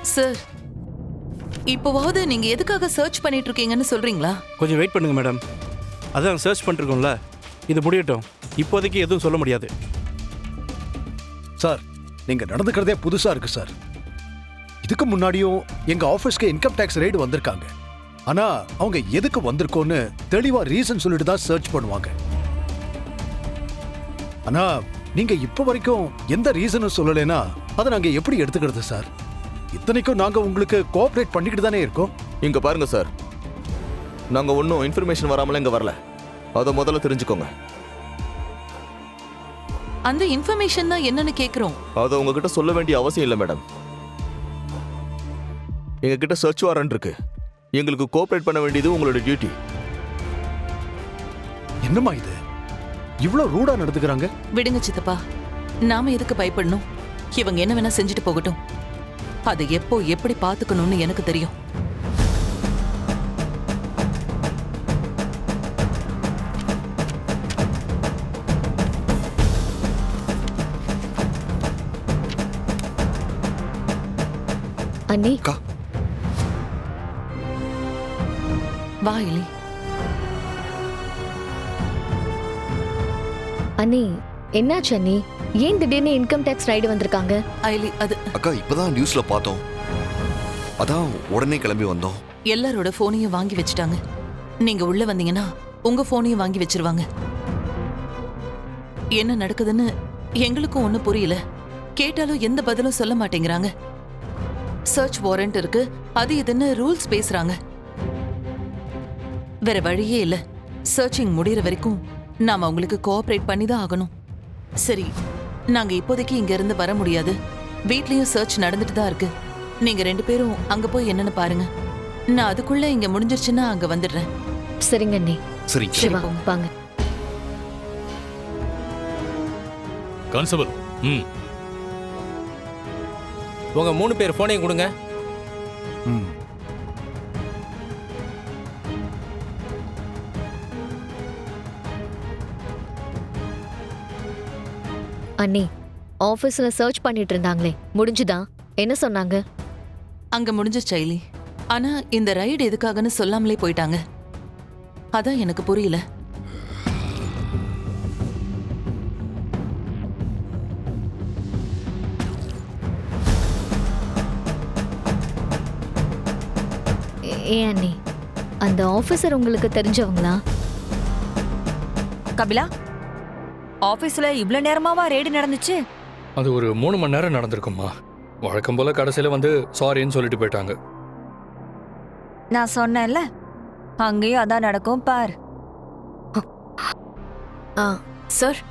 Sir, இப்போவாவது நீங்க எதுக்காக சர்ச் பண்ணிட்டு இருக்கீங்கன்னு சொல்றீங்களா? கொஞ்சம் வெயிட் பண்ணுங்க மேடம். அதான் சர்ச் பண்ணிருக்கோம்ல, இது முடியட்டும். இப்போதைக்கு எதுவும் சொல்ல முடியாது. சார், நீங்க நடந்துக்கிறதே புதுசா இருக்கு சார். இதுக்கு முன்னாடியும் எங்க ஆபீஸ்க்கு இன்கம் டாக்ஸ் ரெய்டு வந்திருக்காங்க. ஆனா அவங்க எதுக்கு வந்திருக்கோன்னு தெளிவா ரீசன் சொல்லிட்டு தான் சர்ச் பண்ணுவாங்க. ஆனா நீங்க இப்ப வரைக்கும் எந்த ரீசனும் சொல்லலைன்னா அதை நாங்க எப்படி எடுத்துக்கிறது சார்? இத்தனைக்கும் நாங்க உங்களுக்கு கோஆபரேட் பண்ணிக்கிட்டு தானே இருக்கோம். இங்க பாருங்க சார், நாங்க ஒன்றும் இன்ஃபர்மேஷன் வராமல இங்க வரல. அதை முதல்ல தெரிஞ்சுக்கோங்க. அந்த இன்ஃபர்மேஷன் தான் என்னன்னு கேக்குறோம். அதை உங்ககிட்ட சொல்ல வேண்டிய அவசியம் இல்லை மேடம். எங்ககிட்ட சர்ச் வாரண்ட் இருக்கு. எங்களுக்கு கோஆபரேட் பண்ண வேண்டியது உங்களோட டியூட்டி. என்னம்மா இது இவ்வளவு ரூடா நடந்துக்கிறாங்க? விடுங்க சித்தப்பா, நாம எதுக்கு பயப்படணும்? இவங்க என்ன வேணா செஞ்சுட்டு போகட்டும். அதை எப்போ எப்படி பாத்துக்கணும்னு எனக்கு தெரியும். அண்ணி, வா இலி. அண்ணி என்னாச்சு அண்ணி? ஏன் திடீர்னு இன்கம் டாக்ஸ் ரைடு வந்திருக்காங்க? ஐலி, அது அக்கா இப்பதான் நியூஸ்ல பார்த்தோம், அதான் உடனே கிளம்பி வந்தோம். எல்லாரோட போனையும் வாங்கி வச்சுட்டாங்க. நீங்க உள்ள வந்தீங்கன்னா உங்க போனையும் வாங்கி வச்சிருவாங்க. என்ன நடக்குதுன்னு எங்களுக்கும் ஒண்ணு புரியல. கேட்டாலும் எந்த பதிலும் சொல்ல மாட்டேங்கிறாங்க. சர்ச் வாரண்ட் இருக்கு, அது இதுன்னு ரூல்ஸ் பேசுறாங்க. வேற வழியே இல்ல. சர்ச்சிங் முடியற வரைக்கும் நாம அவங்களுக்கு கோஆபரேட் பண்ணி தான் ஆகணும். சரி, நாங்க இப்போதைக்கு இங்க இருந்து வர முடியாது. வீட்லயும் சர்ச் நடந்துட்டு தான் இருக்கு. நீங்க 2 பேரும் அங்க போய் என்னன்னு பாருங்க. நான் அதுக்குள்ள இங்க முடிஞ்சிருச்சுன்னா அங்க வந்துடுறேன். சரிங்க அண்ணி. சரி சிவா, வாங்க. கான்ஸ்டபிள், உங்க 3 பேர் போனையும் கொடுங்க. அண்ணி, ஆபீஸ்ல சர்ச் பண்ணிட்டு இருந்தாங்களே, முடிஞ்சுதா? என்ன சொன்னாங்க? அங்க முடிஞ்சிருச்சு ஐலி. ஆனா இந்த ரைடு எதுக்காகன்னு சொல்லாமலே போயிட்டாங்க. அதான் எனக்கு புரியல. ஏன் அண்ணி, அந்த ஆபீசர் உங்களுக்கு தெரிஞ்சவங்களா? கபிலா, ஆபீஸ்ல இவ்ளோ நேரமாவா ரெய்டு நடந்துச்சு? அது ஒரு 3 மணி நேரம் நடந்திருக்குமா. வழக்கம் போல கடைசியில வந்து சாரின்னு சொல்லிட்டு போயிட்டாங்க. நான் சொன்னேன்ல, அங்கேயும் அதான் நடக்கும் பார். சார்,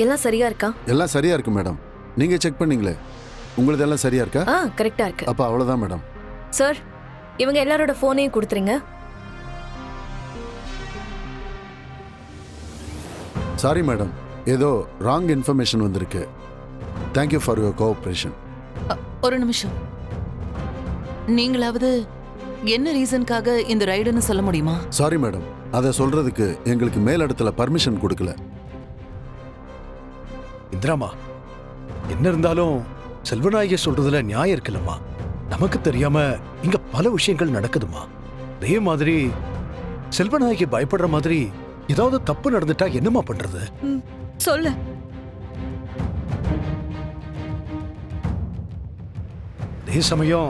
எல்லாம் சரியா இருக்கா? எல்லாம் சரியா இருக்கு மேடம். நீங்க செக் பண்ணீங்களே, உங்களுக்கு எல்லாம் சரியா இருக்கா? கரெக்டா இருக்கு. அப்ப அவ்வளவுதான் மேடம். சார், இவங்க எல்லாரோட போனையும் கொடுத்துருங்க. சாரி மேடம், ஏதோ ராங் இன்ஃபர்மேஷன் வந்திருக்கு. Thank you for your cooperation. ஒரு நிமிஷம். நீங்களாவது என்ன ரீசனுக்காக இந்த ரைடுன்னு சொல்ல முடியுமா? சாரி மேடம், அதை சொல்றதுக்கு எங்களுக்கு மேலிடத்துல பர்மிஷன் கொடுக்கல. இந்திராமா, என்ன இருந்தாலும் செல்வநாயகி சொல்றதுல நியாயம் இருக்குல்லம்மா. நமக்கு தெரியாம இங்க பல விஷயங்கள் நடக்குதுமா. அதே மாதிரி செல்வநாயகி பயப்படுற மாதிரி ஏதாவது தப்பு நடந்துட்டா என்னமா பண்றது? சொல்லு. அதே சமயம்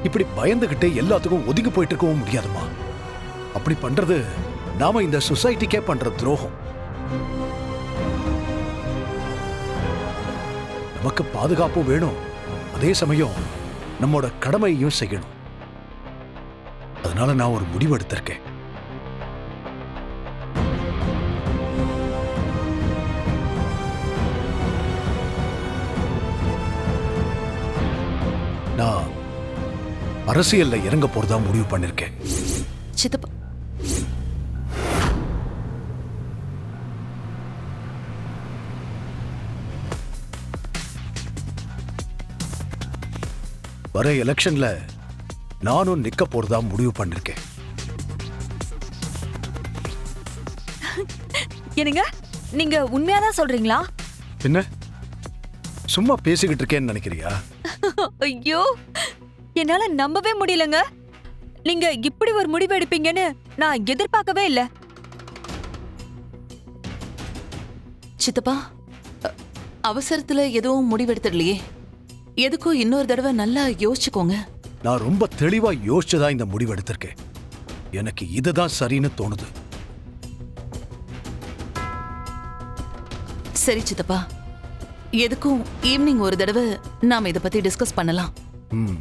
இப்படி பயந்துகிட்டு எல்லாத்துக்கும் ஒதுங்கி போயிட்டு இருக்கவும் முடியாதுமா. அப்படி பண்றது நாம இந்த சொசைட்டிக்கே பண்ற துரோகம். நமக்கு பாதுகாப்பும் வேணும், அதே சமயம் நம்மோட கடமையையும் செய்யணும். அதனால நான் ஒரு முடிவு எடுத்திருக்கேன். நான் அரசியல்ல இறங்க போறதா முடிவு பண்ணிருக்கேன். சித்தப்பா, வர எலெக்ஷன்ல நானும் நிக்க போறதா முடிவு பண்ணிருக்கேன். என்னங்க, நீங்க உண்மையாதான் சொல்றீங்களா? என்ன சும்மா பேசிக்கிட்டு இருக்கேன்னு நினைக்கிறியா? ஐயோ, என்னால நம்பவே முடியலங்க. நீங்க இப்படி ஒரு முடிவு எடுப்பீங்கன்னு நான் எதிர்பார்க்கவே இல்ல. சித்தப்பா, அவசரத்துல எதுவும் முடிவெடுத்துடலையே. எதுக்கும் இன்னொரு தடவை நல்லா யோசிச்சுக்கோங்க. நான் ரொம்ப தெளிவா யோசிச்சுதான் இந்த முடிவு எடுத்திருக்கேன். எனக்கு இதுதான் சரின்னு தோணுது. சரி சித்தப்பா, எதுக்கும் ஈவினிங் ஒரு தடவை நாம இத பத்தி டிஸ்கஸ் பண்ணலாம். ம்.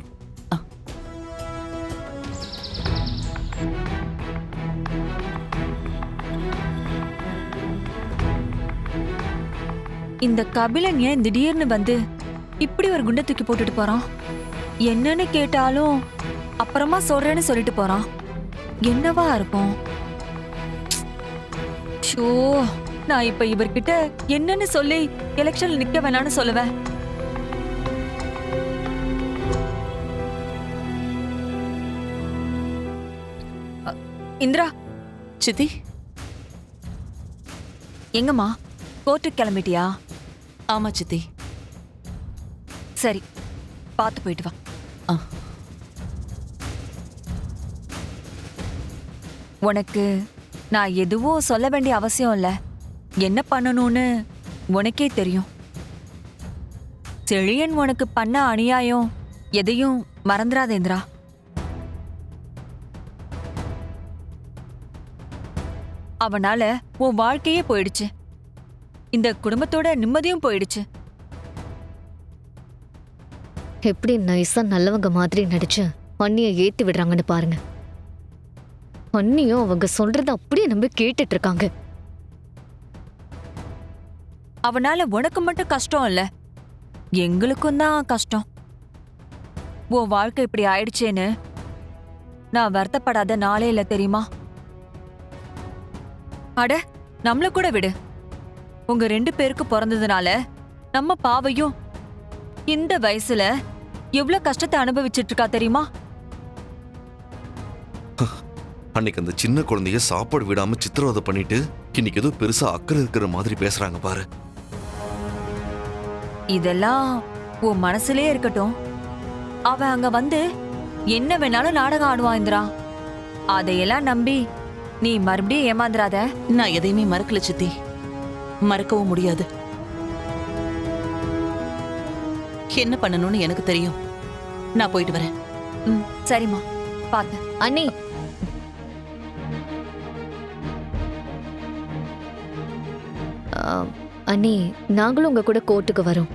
இந்த கபிலன் ஏன் திடீர்னு வந்து இப்படி ஒரு குண்டை தூக்கி போட்டுட்டு போறான்? என்னன்னு கேட்டாலும் அப்புறமா சொல்றேன்னு சொல்லிட்டு போறான். என்னவா இருக்கும்? ஷோ, நான் இப்ப இவர்கிட்ட என்னன்னு சொல்லி எலெக்ஷன்ல நிக்க வேணாம்னு சொல்லுவேன். இந்திரா, சித்தி, எங்கம்மா? கோர்ட்டுக்கு கிளம்பிட்டியா? ஆமா சித்தி. சரி, பார்த்து போயிட்டு வா. ஆ. உனக்கு நான் எதுவும் சொல்ல வேண்டிய அவசியம் இல்ல. என்ன பண்ணணும்னு உனக்கே தெரியும். செழியன் உனக்கு பண்ண அநியாயம் எதையும் மறந்துடாத இந்திரா. அவனால உன் வாழ்க்கையே போயிடுச்சு. இந்த குடும்பத்தோட நிம்மதியும் போயிடுச்சு. எப்படி நைஸா நல்லவங்க மாதிரி நடிச்சு அண்ணிய ஏத்தி விடுறாங்கன்னு பாருங்க. அண்ணியும் அவங்க சொல்றத அப்படியே நம்பி கேட்டுட்டு இருக்காங்க. அவனால உனக்கு மட்டும் கஷ்டம் இல்ல, எங்களுக்கும் தான் கஷ்டம். உன் வாழ்க்கை இப்படி ஆயிடுச்சேன்னு நான் வருத்தப்படாத நாளே இல்ல தெரியுமா? அட, நம்மள கூட விடு. உங்க 2 பேருக்கு பிறந்ததுனால நம்ம பாவையும் இந்த வயசுல எவ்வளவு கஷ்டத்தை அனுபவிச்சிட்டு இருக்கா தெரியுமா? அன்னைக்கு அந்த சின்ன குழந்தைய சாப்பாடு விடாம சித்திரவதை பண்ணிட்டு இன்னைக்கு ஏதோ பெருசா அக்கறை இருக்கிற மாதிரி பேசுறாங்க பாரு. இதெல்லாம் உன் மனசுலயே இருக்கட்டும். அவன் அங்க வந்து என்ன வேணாலும் நாடகம் ஆடுவான் இந்திரா. அதையெல்லாம் நம்பி நீ மறுபடியும் ஏமாந்துராத. நான் எதையுமே மறக்கல சித்தி, மறக்கவும் முடியாது. என்ன பண்ணணும்னு எனக்கு தெரியும். நான் போயிட்டு வரேன். ம், சரிம்மா, பாத்து. அண்ணி, அண்ணி, நாங்களும் உங்க கூட கோர்ட்டுக்கு வரோம்.